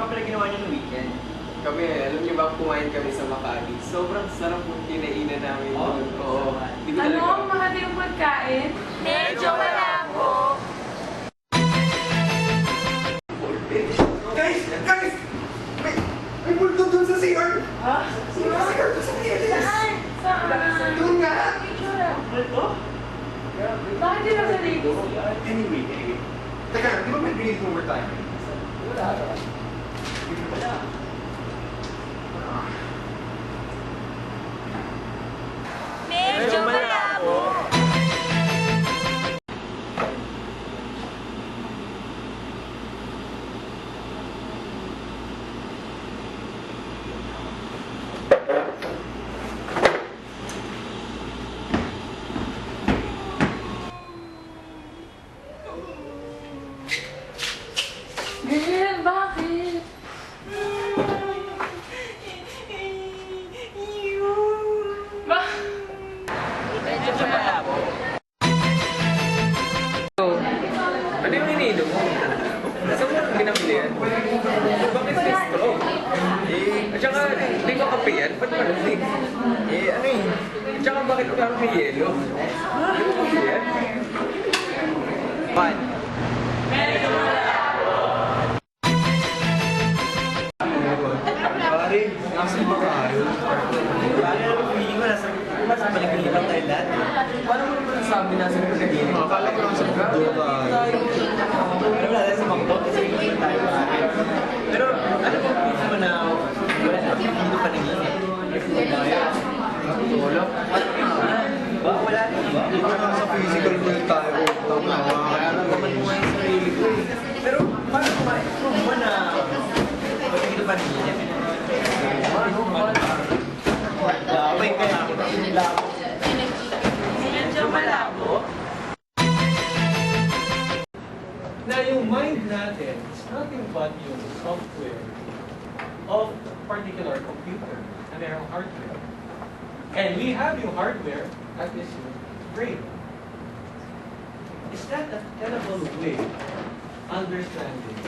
pala ginawa niyo ng weekend? Kami, alam niyo ba, kumain kami sa Makati. Sobrang sarap ng kinainan namin doon. Oo. Hindi ko Ano? talaga- Mahal yung pagkain? Medyo malabo. Guys! Guys! May multo dun sa CR! Ha? Sa CR dun sa CR! Saan? Saan? Doon nga! Picture. Ito? Bakit di lang sa ladies? Anyway. Teka lang, di ba may bringing overtime? Wala. Medyo malabo. Girl, bakit? Ba? Medyo malabo. Ano yung iniinom mo? Saan mo pinamili yan? Bakit bistro? At saka, hindi ko kape yan. Ba't malamig? Ano eh? At saka, bakit parang may yelo? Hindi ko kape yan. Pan. Pare, nasa ba kayo? Pare, feeling ko nasa panaginip lang tayo lahat. Paano mo naman nasabi na sa panaginip? Akala ko nasa mundo tayo. Pero wala tayo sa McDo kasi hindi tayo maaari. Pero ano ba proof mo na wala na, hindi ko panaginip? Wala. Ba? Wala na ba? Di ba nasa physical world tayo? Tama, Kaya lang naman mo yung sarili ko eh. Pero paano mo ma-prove mo na wala hindi ko panaginip? Laway ka na. Medyo malabo. Na yung mind natin is nothing but yung software of particular computer na merong hardware. And we have yung hardware, that is yung brain. Is that a tenable way understanding